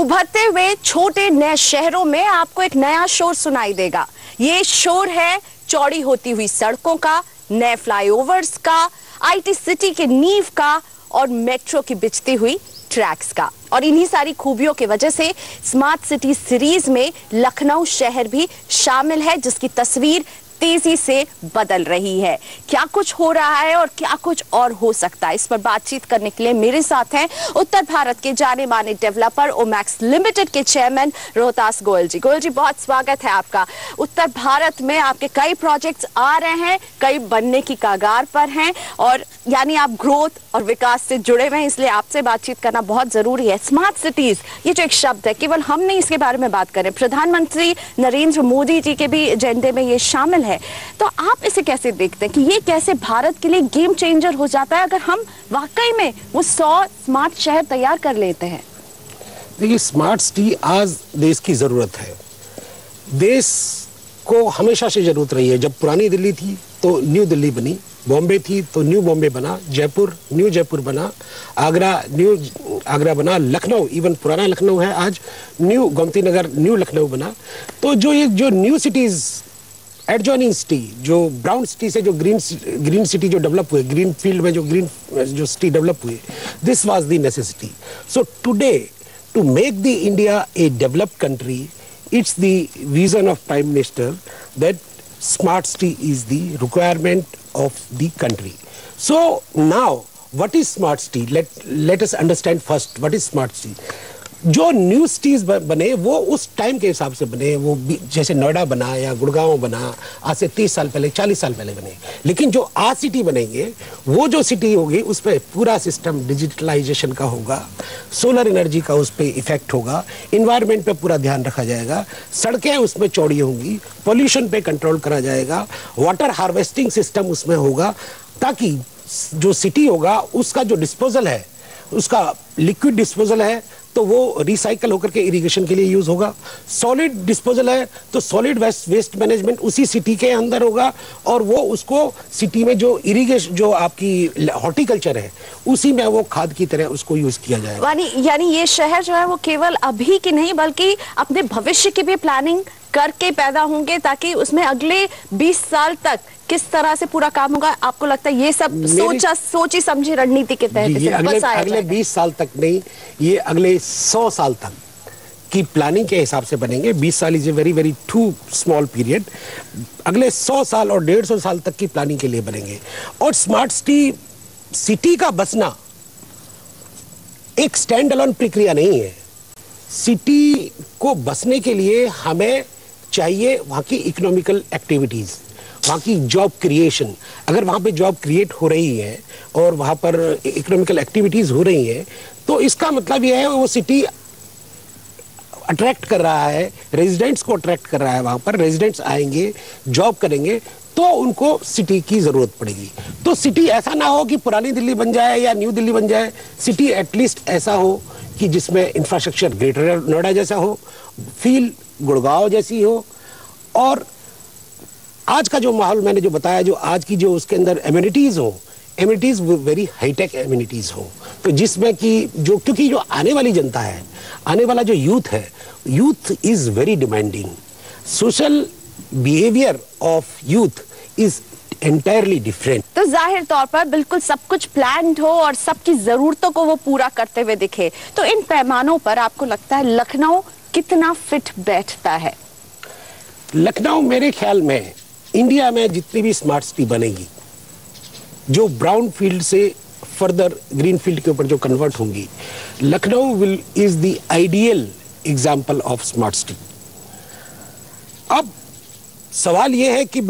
उभरते हुए छोटे नए शहरों में आपको एक नया शोर सुनाई देगा। ये शोर है चौड़ी होती हुई सड़कों का, नए फ्लाईओवर्स का, आईटी सिटी के नींव का और मेट्रो की बिछती हुई ट्रैक्स का। और इन्हीं सारी खूबियों की वजह से स्मार्ट सिटी सीरीज में लखनऊ शहर भी शामिल है, जिसकी तस्वीर तेजी से बदल रही है। क्या कुछ हो रहा है और क्या कुछ और हो सकता है, इस पर बातचीत करने के लिए मेरे साथ हैं उत्तर भारत के जाने माने डेवलपर ओमैक्स लिमिटेड के चेयरमैन रोहतास गोयल जी। गोयल जी, बहुत स्वागत है आपका। उत्तर भारत में आपके कई प्रोजेक्ट्स आ रहे हैं, कई बनने की कगार पर हैं और यानी आप ग्रोथ और विकास से जुड़े हुए हैं, इसलिए आपसे बातचीत करना बहुत जरूरी है। स्मार्ट सिटीज, ये जो एक शब्द है, केवल हम नहीं इसके बारे में बात करें, प्रधानमंत्री नरेंद्र मोदी जी के भी एजेंडे में ये शामिल है। तो आप इसे कैसे देखते हैं कि ये कैसे भारत के लिए गेम चेंजर हो जाता है अगर हम वाकई में वो 100 स्मार्ट शहर तैयार कर लेते हैं? देखिए, स्मार्ट सिटी आज देश की जरूरत है। देश को हमेशा से जरूरत रही है। जब पुरानी दिल्ली थी तो न्यू दिल्ली बनी, बॉम्बे थी तो न्यू बॉम्बे बना, जयपुर न्यू जयपुर बना, आगरा न्यू आगरा बना, लखनऊ इवन पुराना लखनऊ है आज न्यू गोमती नगर न्यू लखनऊ बना। तो जो न्यू सिटीज एडजॉइनिंग सिटी, जो ब्राउन सिटी से जो ग्रीन सिटी जो डेवलप हुए, ग्रीन फील्ड में जो सिटी डेवलप हुए, this was the necessity. So today to make the India a developed country, it's the vision of Prime Minister that smart city is the requirement of the country. So now what is smart city? Let us understand first what is smart city. जो new cities बने वो उस time के हिसाब से बने, वो जैसे नोएडा बना या गुड़गांव बना, आज से 30 साल पहले 40 साल पहले बने। लेकिन जो आज सिटी बनेंगे, वो जो सिटी होगी उस पर पूरा सिस्टम डिजिटलाइजेशन का होगा, सोलर एनर्जी का उस पर इफेक्ट होगा, इन्वायरमेंट पे पूरा ध्यान रखा जाएगा, सड़कें उसमें चौड़ी होंगी, पोल्यूशन पे कंट्रोल करा जाएगा, वाटर हार्वेस्टिंग सिस्टम उसमें होगा, ताकि जो सिटी होगा उसका जो डिस्पोजल है, उसका लिक्विड डिस्पोजल है तो वो रिसाइकल होकर के इरिगेशन के लिए यूज होगा, सॉलिड डिस्पोजल है तो सॉलिड वेस्ट मैनेजमेंट उसी सिटी के अंदर होगा और वो उसको सिटी में जो इरिगेशन जो आपकी हॉर्टिकल्चर है उसी में वो खाद की तरह उसको यूज किया जाएगा। यानी ये शहर जो है वो केवल अभी की नहीं बल्कि अपने भविष्य की भी प्लानिंग करके पैदा होंगे, ताकि उसमें अगले 20 साल तक किस तरह से पूरा काम होगा। आपको लगता है ये सब सोची समझी रणनीति के तहत अगले 20 साल तक नहीं, ये अगले 100 साल तक की प्लानिंग के हिसाब से बनेंगे। 20 साल is a very very too small period. अगले 100 साल और 150 साल तक की प्लानिंग के लिए बनेंगे। और स्मार्ट सिटी का बसना एक स्टैंड अलोन प्रक्रिया नहीं है। सिटी को बसने के लिए हमें चाहिए वहां की इकोनॉमिकल एक्टिविटीज, वहाँ की जॉब क्रिएशन। अगर वहाँ पे जॉब क्रिएट हो रही है और वहाँ पर इकोनॉमिकल एक्टिविटीज हो रही है तो इसका मतलब यह है वो सिटी अट्रैक्ट कर रहा है, रेजिडेंट्स को अट्रैक्ट कर रहा है। वहाँ पर रेजिडेंट्स आएंगे, जॉब करेंगे तो उनको सिटी की जरूरत पड़ेगी। तो सिटी ऐसा ना हो कि पुरानी दिल्ली बन जाए या न्यू दिल्ली बन जाए, सिटी एटलीस्ट ऐसा हो कि जिसमें इंफ्रास्ट्रक्चर ग्रेटर नोएडा जैसा हो, फील गुड़गांव जैसी हो। और आज का जो माहौल मैंने जो बताया, जो आज की जो उसके अंदर एम्यूनिटीज हो, एम्यूनिटीज वेरी हाईटेक एम्यूनिटीज हो, तो जिसमें कि जो क्योंकि जो आने वाली जनता है, आने वाला जो यूथ है, youth is very demanding. Social behaviour of youth is entirely different. तो जाहिर तौर पर बिल्कुल सब कुछ प्लान्ड हो और सबकी जरूरतों को वो पूरा करते हुए दिखे। तो इन पैमानों पर आपको लगता है लखनऊ कितना फिट बैठता है? लखनऊ मेरे ख्याल में इंडिया में जितनी भी स्मार्ट सिटी बनेगी, जो ब्राउन फील्ड से फर्दर ग्रीन फील्ड के ऊपर जो कन्वर्ट होंगी, Lucknow is the ideal example of smart city. अब सवाल यह है कि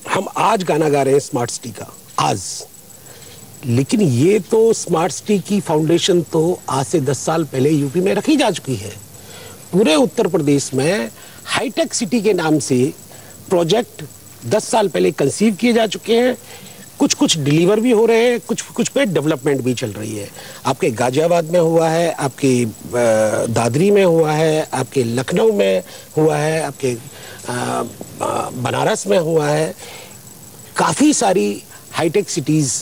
हम आज गाना गा रहे हैं स्मार्ट सिटी का आज, लेकिन ये तो स्मार्ट सिटी की फाउंडेशन तो आज से 10 साल पहले यूपी में रखी जा चुकी है। पूरे उत्तर प्रदेश में हाईटेक सिटी के नाम से प्रोजेक्ट 10 साल पहले कंसीव किए जा चुके हैं। कुछ डिलीवर भी हो रहे हैं, कुछ पे डेवलपमेंट भी चल रही है। आपके गाजियाबाद में हुआ है, आपके दादरी में हुआ है, आपके लखनऊ में हुआ है, आपके बनारस में हुआ है। काफ़ी सारी हाईटेक सिटीज़,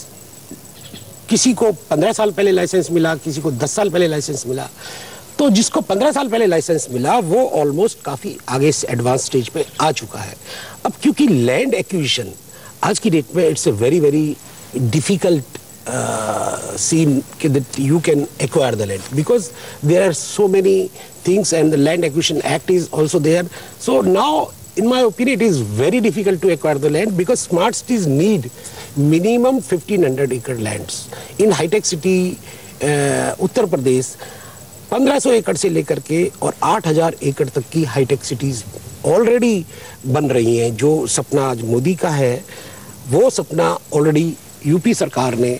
किसी को 15 साल पहले लाइसेंस मिला, किसी को 10 साल पहले लाइसेंस मिला। तो जिसको 15 साल पहले लाइसेंस मिला वो ऑलमोस्ट काफी आगे एडवांस स्टेज पे आ चुका है। अब क्योंकि लैंड एक्विजिशन आज की डेट में it's a very very difficult scene that you can acquire the land because there are so many things and the Land Acquisition Act is also there. So now in my opinion it is very difficult to acquire the land because smart cities need minimum 1500 acre lands. In high-tech city Uttar Pradesh 1500 एकड़ से लेकर के और 8000 एकड़ तक की hi tech cities already बन रही हैं। जो सपना आज मोदी का है वो सपना ऑलरेडी यूपी सरकार ने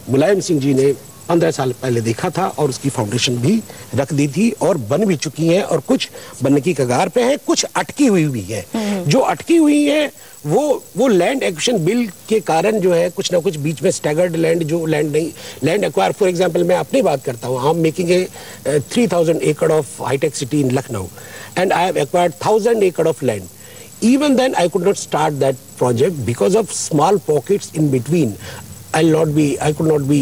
मुलायम सिंह जी ने 15 साल पहले देखा था और उसकी फाउंडेशन भी रख दी थी और बन भी चुकी है और कुछ बनने की कगार पे है, कुछ अटकी हुई भी है। जो अटकी हुई है वो लैंड एक्विजिशन बिल के कारण जो है कुछ ना कुछ बीच में स्टैगर्ड लैंड जो लैंड नहीं लैंड एक्वायर। फॉर एग्जांपल मैं अपनी बात करता हूँ, आई एम मेकिंग ए 3000 एकड़ of hitech city in Lucknow and I have acquired 1000 एकड़ of land. Even then I could not start that project because of small pockets in between. I could not be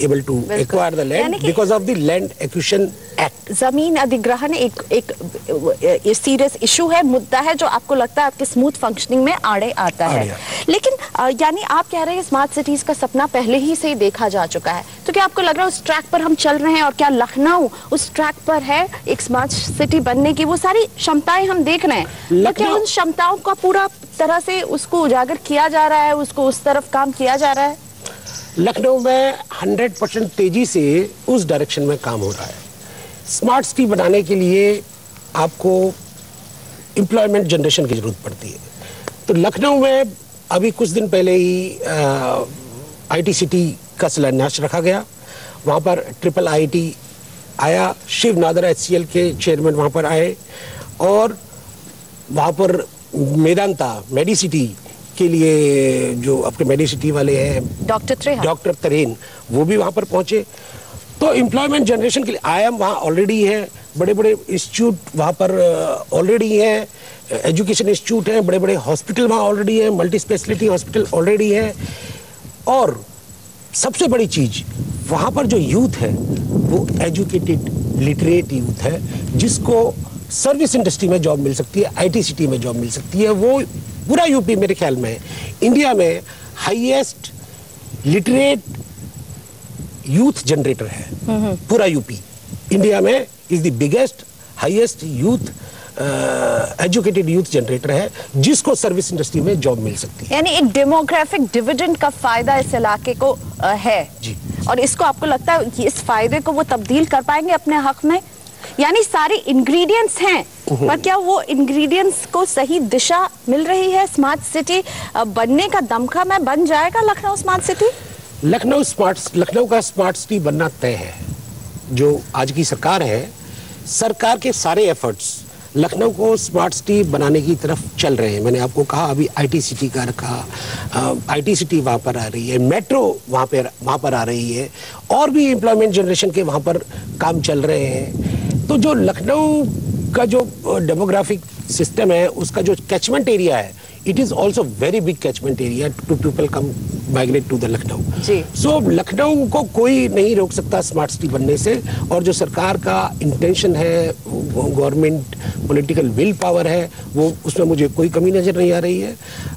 able to acquire the land because of the Land Acquisition Act. जमीन अधिग्रहण एक serious issue है, मुद्दा है जो आपको लगता है आपके स्मूथ फंक्शनिंग में आड़े आता है। लेकिन यानी आप कह रहे हैं स्मार्ट सिटीज का सपना पहले ही से ही देखा जा चुका है, तो क्या आपको लग रहा है उस ट्रैक पर हम चल रहे हैं और क्या लखनऊ उस ट्रैक पर है एक स्मार्ट सिटी बनने की? वो सारी क्षमताएं हम देख रहे हैं, तो क्या उन क्षमताओं का पूरा तरह से उसको उजागर किया जा रहा है, उसको उस तरफ काम किया जा रहा है? लखनऊ में 100% तेजी से उस डायरेक्शन में काम हो रहा है। स्मार्ट सिटी बनाने के लिए आपको एम्प्लॉयमेंट जनरेशन की जरूरत पड़ती है। तो लखनऊ में अभी कुछ दिन पहले ही आईटी सिटी का शिलान्यास रखा गया। वहाँ पर ट्रिपल आईटी आया, शिव नादर HCL के चेयरमैन वहाँ पर आए और वहाँ पर मेदांता मेडिसिटी के लिए जो आपके मेडिसिटी वाले हैं डॉक्टर तरेन वो भी वहाँ पर पहुँचे। तो एम्प्लॉयमेंट जनरेशन के लिए IIM वहाँ ऑलरेडी है, बड़े बड़े इंस्टीट्यूट वहाँ पर ऑलरेडी हैं, एजुकेशन इंस्टीट्यूट हैं, बड़े बड़े हॉस्पिटल वहाँ ऑलरेडी है, मल्टी स्पेशलिटी हॉस्पिटल ऑलरेडी है। और सबसे बड़ी चीज़ वहाँ पर जो यूथ है वो एजुकेटेड लिटरेट यूथ है, जिसको सर्विस इंडस्ट्री में जॉब मिल सकती है, IT सिटी में जॉब मिल सकती है। वो पूरा यूपी मेरे ख्याल में इंडिया में हाईएस्ट लिटरेट यूथ जनरेटर है। पूरा यूपी इंडिया में is the biggest highest youth educated youth generator है, जिसको सर्विस इंडस्ट्री में जॉब मिल सकती है। यानी एक डेमोग्राफिक डिविडेंड का फायदा इस इलाके को है जी। और इसको आपको लगता है कि इस फायदे को वो तब्दील कर पाएंगे अपने हक में? यानी सारे इंग्रेडिएंट्स हैं, पर क्या वो इंग्रेडिएंट्स को सही दिशा मिल रही है? स्मार्ट सिटी बनने का दमखम है, बन जाएगा लखनऊ स्मार्ट सिटी? लखनऊ का स्मार्ट सिटी बनना तय है। जो आज की सरकार है, सरकार के सारे एफर्ट्स लखनऊ को स्मार्ट सिटी बनाने की तरफ चल रहे हैं। मैंने आपको कहा अभी IT सिटी का रखा, IT सिटी वहाँ पर आ रही है, मेट्रो वहाँ पर आ रही है, और भी एम्प्लॉयमेंट जनरेशन के वहाँ पर काम चल रहे हैं। तो जो लखनऊ का जो डेमोग्राफिक सिस्टम है, उसका जो कैचमेंट एरिया है, it is also very big catchment area to people come migrate to the Lucknow. So Lucknow को कोई नहीं रोक सकता स्मार्ट सिटी बनने से। और जो सरकार का इंटेंशन है, गवर्नमेंट पॉलिटिकल विल पावर है, वो उसमें मुझे कोई कमी नजर नहीं आ रही है।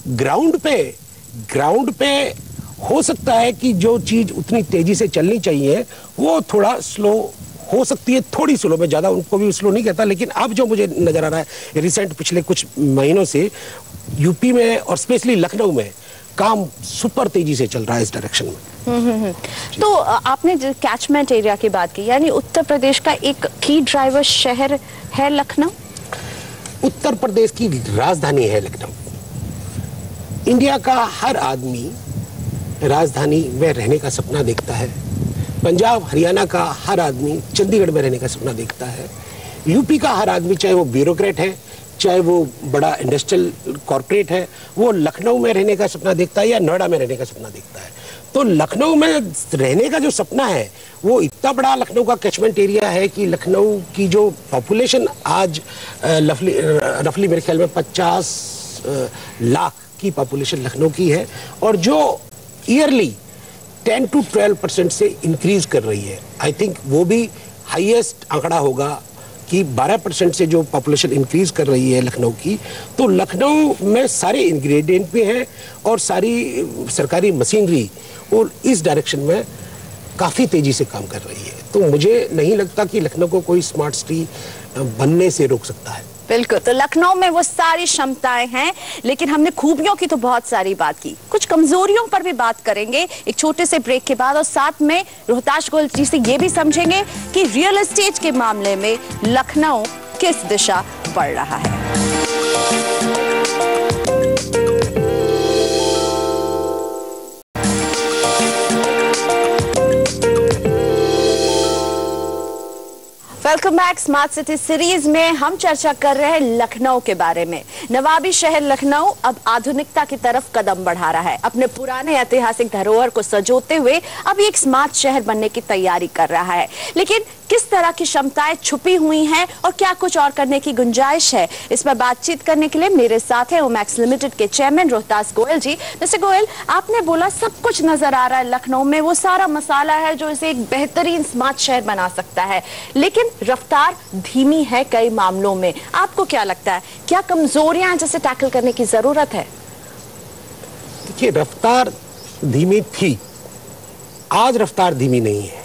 ग्राउंड पे हो सकता है कि जो चीज उतनी तेजी से चलनी चाहिए वो थोड़ा स्लो हो सकती है, थोड़ी स्लो, में ज़्यादा उनको भी स्लो नहीं कहता। लेकिन अब जो मुझे नज़र आ रहा है रिसेंट पिछले कुछ महीनों से यूपी में और स्पेशली लखनऊ में काम सुपर तेजी से चल रहा है इस डायरेक्शन में। तो आपने जो कैचमेंट एरिया की बात की, यानी उत्तर प्रदेश का एक की ड्राइवर शहर है लखनऊ? उत्तर प्रदेश की राजधानी है लखनऊ। इंडिया का हर आदमी राजधानी में रहने का सपना देखता है। पंजाब हरियाणा का हर आदमी चंडीगढ़ में रहने का सपना देखता है। यूपी का हर आदमी, चाहे वो ब्यूरोक्रेट है, चाहे वो बड़ा इंडस्ट्रियल कॉर्पोरेट है, वो लखनऊ में रहने का सपना देखता है या नोएडा में रहने का सपना देखता है। तो लखनऊ में रहने का जो सपना है वो इतना बड़ा लखनऊ का कैचमेंट एरिया है कि लखनऊ की जो पॉपुलेशन आज रफली मेरे ख्याल में 50 लाख की पॉपुलेशन लखनऊ की है, और जो ईयरली 10 to 12% से इंक्रीज कर रही है। आई थिंक वो भी हाईएस्ट आंकड़ा होगा कि 12% से जो पॉपुलेशन इंक्रीज कर रही है लखनऊ की, तो लखनऊ में सारे इंग्रेडिएंट भी हैं और सारी सरकारी मशीनरी और इस डायरेक्शन में काफ़ी तेज़ी से काम कर रही है। तो मुझे नहीं लगता कि लखनऊ को कोई स्मार्ट सिटी बनने से रोक सकता है। बिल्कुल, तो लखनऊ में वो सारी क्षमताएं हैं, लेकिन हमने खूबियों की तो बहुत सारी बात की, कुछ कमजोरियों पर भी बात करेंगे एक छोटे से ब्रेक के बाद, और साथ में रोहताश गोयल जी से ये भी समझेंगे कि रियल एस्टेट के मामले में लखनऊ किस दिशा बढ़ रहा है। Welcome back. Smart city series में हम चर्चा कर रहे हैं लखनऊ के बारे में। नवाबी शहर लखनऊ अब आधुनिकता की तरफ कदम बढ़ा रहा है, अपने पुराने ऐतिहासिक धरोहर को संजोते हुए अब एक स्मार्ट शहर बनने की तैयारी कर रहा है। लेकिन किस तरह की क्षमताएं छुपी हुई हैं और क्या कुछ और करने की गुंजाइश है, इस पर बातचीत करने के लिए मेरे साथ है ओमैक्स लिमिटेड के चेयरमैन रोहतास गोयल जी। मिस्टर गोयल, आपने बोला सब कुछ नजर आ रहा है लखनऊ में, वो सारा मसाला है जो इसे एक बेहतरीन स्मार्ट शहर बना सकता है, लेकिन रफ्तार धीमी है कई मामलों में। आपको क्या लगता है, क्या कमजोरियां हैं जिसे टैकल करने की जरूरत है? देखिए, रफ्तार धीमी थी, आज रफ्तार धीमी नहीं है।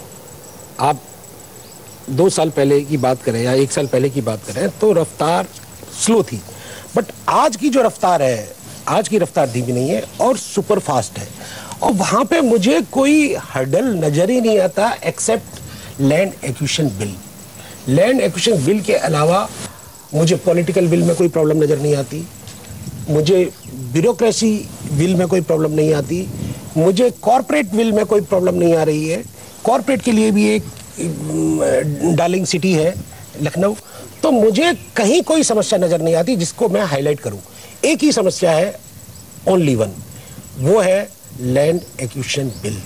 आप 2 साल पहले की बात करें या 1 साल पहले की बात करें तो रफ्तार स्लो थी, बट आज की जो रफ्तार है, आज की रफ्तार धीमी नहीं है और सुपर फास्ट है। और वहां पे मुझे कोई हर्डल नजर ही नहीं आता except land acquisition bill. Land acquisition bill के अलावा मुझे पॉलिटिकल बिल में कोई प्रॉब्लम नजर नहीं आती, मुझे ब्यूरोक्रेसी बिल में कोई प्रॉब्लम नहीं आती, मुझे कॉरपोरेट बिल में कोई प्रॉब्लम नहीं आ रही है। कॉरपोरेट के लिए भी एक डार्लिंग सिटी है लखनऊ, तो मुझे कहीं कोई समस्या नजर नहीं आती जिसको मैं हाईलाइट करूं। एक ही समस्या है, ओनली वन, वो है लैंड एक्विजिशन बिल।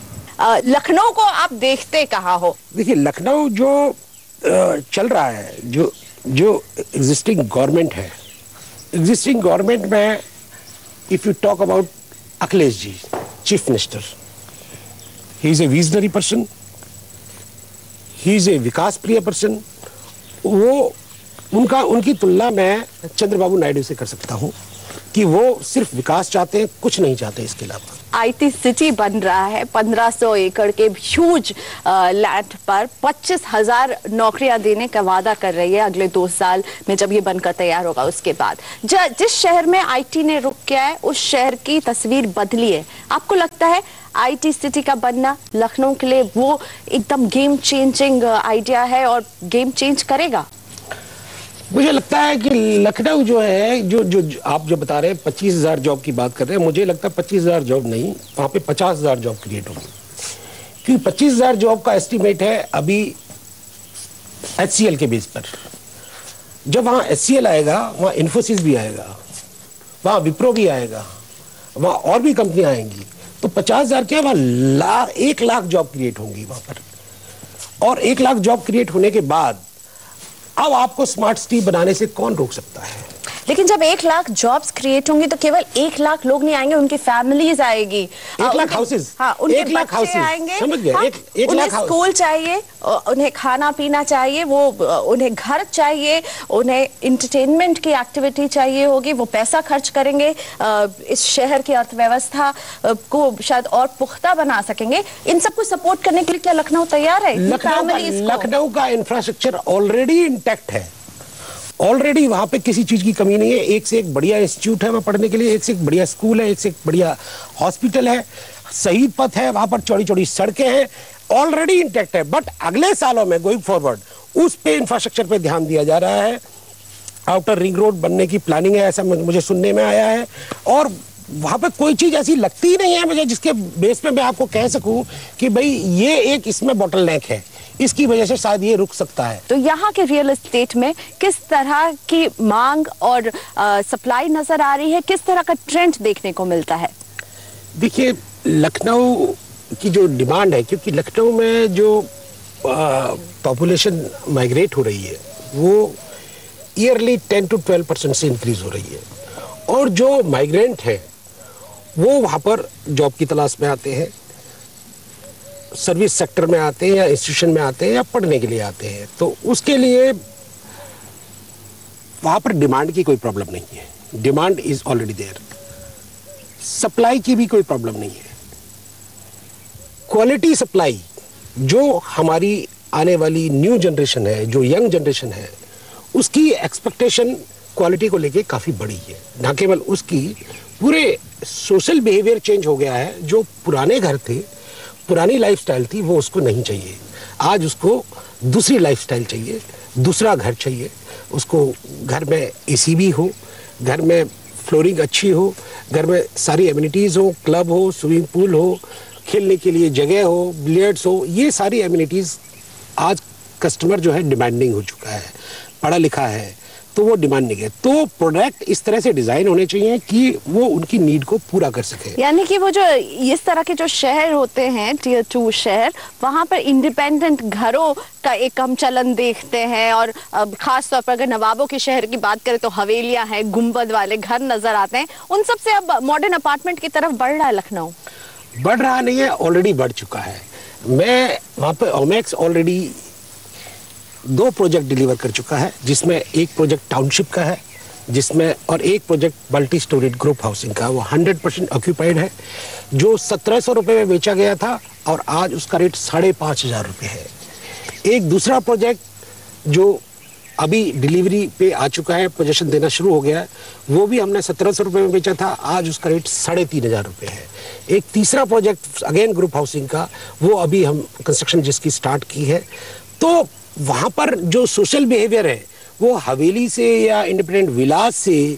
लखनऊ को आप देखते कहाँ हो? देखिए, लखनऊ जो चल रहा है, जो एग्जिस्टिंग गवर्नमेंट है, एग्जिस्टिंग गवर्नमेंट में if you talk about Akhilesh ji, chief minister, he is a visionary person, he is a विकास प्रिय पर्सन। वो उनकी तुलना मैं चंद्रबाबू नायडू से कर सकता हूं कि वो सिर्फ विकास चाहते हैं, कुछ नहीं चाहते इसके अलावा। आईटी सिटी बन रहा है 1500 एकड़ के ह्यूज लैंड पर, 25,000 नौकरियां देने का वादा कर रही है अगले 2 साल में जब ये बनकर तैयार होगा। उसके बाद जिस शहर में आईटी ने रुक किया है उस शहर की तस्वीर बदली है। आपको लगता है आईटी सिटी का बनना लखनऊ के लिए वो एकदम गेम चेंजिंग आइडिया है और गेम चेंज करेगा? मुझे लगता है कि लखनऊ जो है, जो आप जो बता रहे हैं 25,000 जॉब की बात कर रहे हैं, मुझे लगता है 25,000 जॉब नहीं, वहाँ पे 50,000 जॉब क्रिएट होंगी, क्योंकि 25,000 जॉब का एस्टीमेट है अभी HCL के बेस पर। जब वहाँ HCL आएगा, वहाँ इन्फोसिस भी आएगा, वहाँ विप्रो भी आएगा, वहाँ और भी कंपनियां आएंगी, तो 50,000 क्या, वहाँ 1 लाख जॉब क्रिएट होंगी वहाँ पर। और 1 लाख जॉब क्रिएट होने के बाद अब आपको स्मार्ट सिटी बनाने से कौन रोक सकता है? लेकिन जब 1 लाख जॉब्स क्रिएट होंगे तो केवल 1 लाख लोग नहीं आएंगे, उनकी फैमिलीज आएगी, 1 लाख हाउसेज, हाँ, 1 लाख हाउसेज आएंगे, समझ गए? हाँ, 1 लाख स्कूल चाहिए, उन्हें खाना पीना चाहिए, वो उन्हें घर चाहिए, उन्हें एंटरटेनमेंट की एक्टिविटी चाहिए होगी, वो पैसा खर्च करेंगे, इस शहर की अर्थव्यवस्था को शायद और पुख्ता बना सकेंगे। इन सबको सपोर्ट करने के लिए क्या लखनऊ तैयार है? लखनऊ का इंफ्रास्ट्रक्चर ऑलरेडी इंटैक्ट है, ऑलरेडी वहां पे किसी चीज की कमी नहीं है। एक से एक बढ़िया इंस्टीट्यूट है वहां पढ़ने के लिए, एक से एक बढ़िया स्कूल है, एक से एक बढ़िया हॉस्पिटल है, शहीद पथ है, वहां पर चौड़ी चौड़ी सड़कें हैं, ऑलरेडी इंटैक्ट है। बट अगले सालों में गोइंग फॉरवर्ड उस पे इंफ्रास्ट्रक्चर पे ध्यान दिया जा रहा है। आउटर रिंग रोड बनने की प्लानिंग है, ऐसा मुझे सुनने में आया है, और वहां पे कोई चीज ऐसी लगती ही नहीं है मुझे जिसके बेस पे मैं आपको कह सकूं कि भाई ये एक इसमें बॉटलनेक है, इसकी वजह से शायद ये रुक सकता है। तो यहाँ के रियल एस्टेट में किस तरह की मांग और सप्लाई नजर आ रही है, किस तरह का ट्रेंड देखने को मिलता है? देखिए, लखनऊ की जो डिमांड है, क्योंकि लखनऊ में जो पॉपुलेशन माइग्रेट हो रही है वो ईयरली 10 to 12% से इंक्रीज हो रही है, और जो माइग्रेंट है वो वहाँ पर जॉब की तलाश में आते हैं, सर्विस सेक्टर में आते हैं या इंस्टीट्यूशन में आते हैं या पढ़ने के लिए आते हैं, तो उसके लिए वहां पर डिमांड की कोई प्रॉब्लम नहीं है, demand is already there. Supply की भी कोई प्रॉब्लम नहीं है। क्वालिटी सप्लाई जो हमारी आने वाली न्यू जनरेशन है, जो यंग जनरेशन है, उसकी एक्सपेक्टेशन क्वालिटी को लेके काफी बड़ी है। ना केवल उसकी, पूरे सोशल बिहेवियर चेंज हो गया है। जो पुराने घर थे, पुरानी लाइफस्टाइल थी, वो उसको नहीं चाहिए। आज उसको दूसरी लाइफस्टाइल चाहिए, दूसरा घर चाहिए। उसको घर में एसी भी हो, घर में फ्लोरिंग अच्छी हो, घर में सारी एमिनिटीज हो, क्लब हो, स्विमिंग पूल हो, खेलने के लिए जगह हो, बिलियर्ड्स हो, ये सारी एमिनिटीज आज कस्टमर जो है डिमांडिंग हो चुका है, पढ़ा लिखा है, तो वो डिमांडिंग है। तो प्रोडक्ट इस तरह से डिजाइन होने चाहिए कि वो उनकी नीड को पूरा कर सके। यानी कि वो जो इस तरह के जो शहर होते हैं, टियर 2 शहर, वहां पर इंडिपेंडेंट घरों का एक हम चलन देखते हैं। और खास तौर पर अगर नवाबों के शहर की बात करें तो हवेलियां हैं, गुंबद वाले घर नजर आते हैं। उन सब से अब मॉडर्न अपार्टमेंट की तरफ बढ़ रहा है लखनऊ। बढ़ रहा नहीं है, ऑलरेडी बढ़ चुका है। मैं वहां पर ओमेक्स ऑलरेडी 2 प्रोजेक्ट डिलीवर कर चुका है, जिसमें एक प्रोजेक्ट टाउनशिप का है, जिसमें और एक project multi storeyed group housing का। वो 100% ऑक्यूपाइड है, जो 1700 रुपये में बेचा गया था और आज उसका रेट 5500 रुपये है। एक दूसरा प्रोजेक्ट जो अभी डिलीवरी पे आ चुका है, पोजेशन देना शुरू हो गया है, वो भी हमने 1700 रुपये में बेचा था, आज उसका रेट 3500 रुपये है। एक तीसरा प्रोजेक्ट अगेन ग्रुप हाउसिंग का, वो अभी हम कंस्ट्रक्शन जिसकी स्टार्ट की है। तो वहां पर जो सोशल बिहेवियर है वो हवेली से या इंडिपेंडेंट विलास से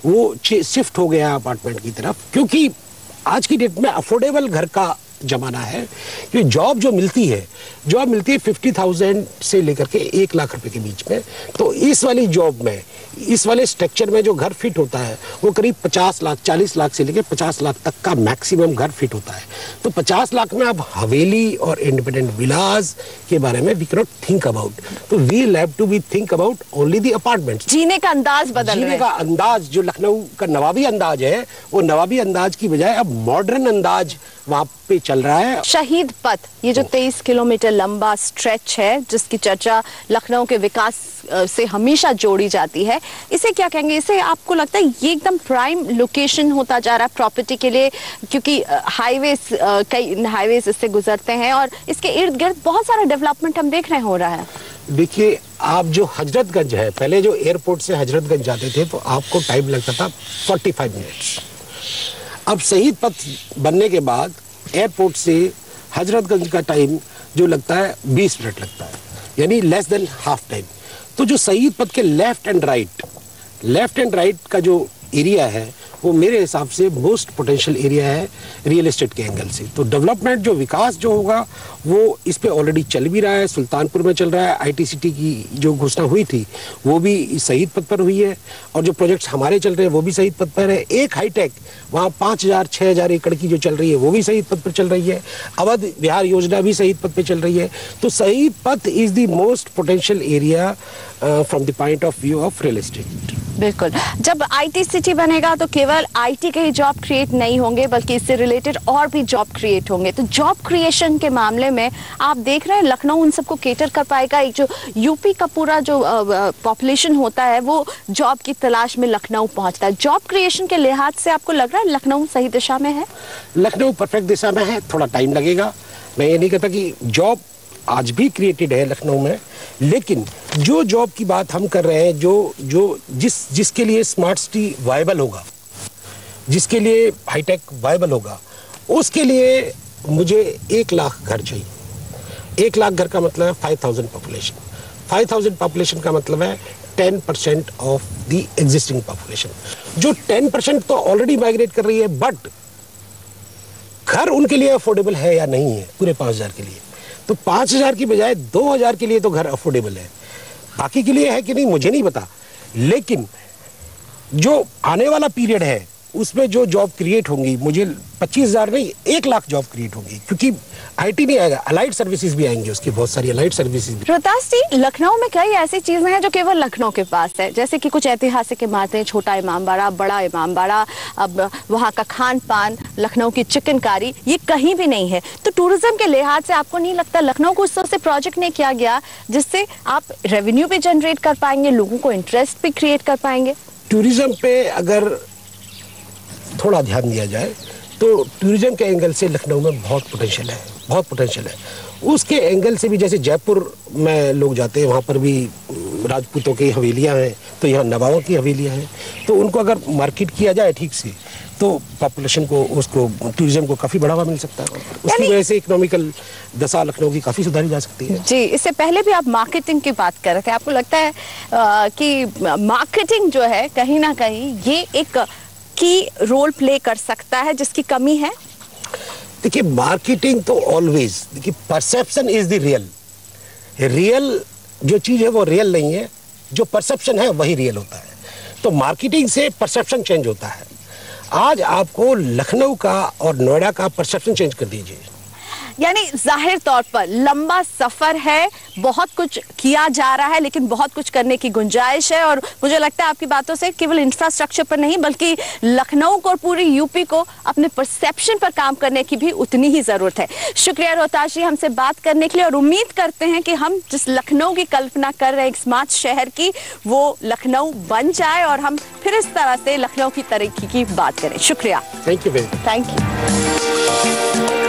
वो शिफ्ट हो गया अपार्टमेंट की तरफ, क्योंकि आज की डेट में अफोर्डेबल घर का जमाना है। कि जॉब जो मिलती है, जॉब मिलती है 50,000 से लेकर के 1 लाख रुपए के बीच में। तो इस वाली जॉब में, इस वाले स्ट्रक्चर में जो घर फिट होता है वो करीब 50 लाख, 40 लाख से लेकर 50 लाख तक का मैक्सिमम घर फिट होता है। तो 50 लाख में अब हवेली और इंडिपेंडेंट विलास के बारे में we can not think about. तो we have to be think about only the apartments. जीने का अंदाज बदल रहा है। जीने का अंदाज, जो लखनऊ का नवाबी अंदाज है, वो नवाबी अंदाज की बजाय अब मॉडर्न अंदाज वहां पे चल रहा है। शहीद पथ, ये जो 23 किलोमीटर लंबा स्ट्रेच है, जिसकी चर्चा लखनऊ के विकास से हमेशा जोड़ी जाती है, इसे क्या कहेंगे? इसे आपको लगता है ये एकदम प्राइम लोकेशन होता जा रहा है प्रॉपर्टी के लिए? क्योंकि कई हाईवेज इससे गुजरते हैं और इसके इर्द गिर्द बहुत सारा डेवलपमेंट हम देख रहे हो रहा है। देखिए, आप जो हजरतगंज है, पहले जो एयरपोर्ट से हजरतगंज जाते थे तो आपको टाइम लगता था 45 मिनट्स। अब शहीद पथ बनने के बाद एयरपोर्ट से हजरतगंज का टाइम जो लगता है 20 मिनट लगता है, यानी लेस देन हाफ टाइम। तो जो शहीद पथ के लेफ्ट एंड राइट का जो एरिया है वो मेरे हिसाब से मोस्ट पोटेंशियल एरिया है रियल एस्टेट के एंगल से। तो डेवलपमेंट, जो विकास जो होगा वो इस पे ऑलरेडी चल भी रहा है। सुल्तानपुर में चल रहा है, आईटी सिटी की जो घोषणा हुई थी वो भी शहीद पथ पर हुई है, और जो प्रोजेक्ट्स हमारे चल रहे हैं वो भी शहीद पथ पर है। एक हाईटेक वहाँ 5000-6000 एकड़ की जो चल रही है वो भी शहीद पथ पर चल रही है। अवध विहार योजना भी शहीद पथ पर चल रही है। तो शहीद पथ is the most potential area from the point of view of real estate. बिल्कुल। जब आईटी सिटी बनेगा तो केवल आईटी के ही जॉब क्रिएट नहीं होंगे, बल्कि इससे रिलेटेड और भी जॉब क्रिएट होंगे। तो जॉब क्रिएशन के मामले में आप देख रहे हैं लखनऊ उन सबको केटर कर पाएगा? एक जो यूपी का पूरा जो पॉपुलेशन होता है वो जॉब की तलाश में लखनऊ पहुंचता है। जॉब क्रिएशन के लिहाज से आपको लग रहा है लखनऊ सही दिशा में है? लखनऊ परफेक्ट दिशा में है, थोड़ा टाइम लगेगा। मैं ये नहीं कहता कि जॉब आज भी क्रिएटेड है लखनऊ में, लेकिन जो जॉब की बात हम कर रहे हैं, जिसके लिए स्मार्ट सिटी वायबल होगा, जिसके लिए हाईटेक वायबल होगा, उसके लिए मुझे 1 लाख घर चाहिए। 1 लाख घर का मतलब है 5000 पॉपुलेशन। 5000 पॉपुलेशन का मतलब है 10% ऑफ द एग्जिस्टिंग पॉपुलेशन। जो 10% तो ऑलरेडी माइग्रेट कर रही है, बट घर उनके लिए अफोर्डेबल है या नहीं है पूरे 5000 के लिए। तो 5000 की बजाय 2000 के लिए तो घर अफोर्डेबल है, बाकी के लिए है कि नहीं मुझे नहीं पता। लेकिन जो आने वाला पीरियड है उसमें जो जॉब क्रिएट होंगी, मुझे 25,000 नहीं 1 लाख जॉब क्रिएट होंगी, क्योंकि आईटी नहीं आएगा, अलाइड सर्विसेज भी आएंगी, उसकी बहुत सारी अलाइड सर्विसेज भी। रोहतास जी, लखनऊ में कई ऐसी चीजें हैं जो केवल लखनऊ के पास है, जैसे कि कुछ ऐतिहासिक इमारतें, छोटा इमामबाड़ा, बड़ा इमामबाड़ा, अब वहाँ का खान पान, लखनऊ की चिकनकारी, ये कहीं भी नहीं है। तो टूरिज्म के लिहाज से आपको नहीं लगता लखनऊ को उस तरह से प्रोजेक्ट नहीं किया गया जिससे आप रेवेन्यू भी जनरेट कर पाएंगे, लोगों को इंटरेस्ट भी क्रिएट कर पाएंगे? टूरिज्म पे अगर थोड़ा ध्यान दिया जाए तो टूरिज्म के एंगल से लखनऊ में बहुत पोटेंशियल है, बहुत पोटेंशियल है। उसके एंगल से भी, जैसे जयपुर में लोग जाते हैं, वहाँ पर भी राजपूतों की हवेलियाँ हैं, तो यहाँ नवाबों की हवेलियाँ हैं, तो उनको अगर मार्केट किया जाए ठीक से तो पॉपुलेशन को, उसको, टूरिज्म को काफ़ी बढ़ावा मिल सकता है। उसकी वजह से इकोनॉमिकल दशा लखनऊ की काफ़ी सुधारी जा सकती है। जी, इससे पहले भी आप मार्केटिंग की बात कर रहे थे, आपको लगता है कि मार्केटिंग जो है कहीं ना कहीं ये एक की रोल प्ले कर सकता है जिसकी कमी है? देखिए, मार्केटिंग तो ऑलवेज, देखिए perception is the real. Real जो चीज़ है वो रियल नहीं है, जो परसेप्शन है वही रियल होता है। तो मार्केटिंग से परसेप्शन चेंज होता है। आज आपको लखनऊ का और नोएडा का परसेप्शन चेंज कर दीजिए। यानी जाहिर तौर पर लंबा सफर है, बहुत कुछ किया जा रहा है, लेकिन बहुत कुछ करने की गुंजाइश है। और मुझे लगता है आपकी बातों से केवल इंफ्रास्ट्रक्चर पर नहीं बल्कि लखनऊ को और पूरी यूपी को अपने परसेप्शन पर काम करने की भी उतनी ही जरूरत है। शुक्रिया रोहतास जी हमसे बात करने के लिए, और उम्मीद करते हैं कि हम जिस लखनऊ की कल्पना कर रहे हैं एक स्मार्ट शहर की, वो लखनऊ बन जाए और हम फिर इस तरह से लखनऊ की तरक्की की बात करें। शुक्रिया। Thank you. Thank you.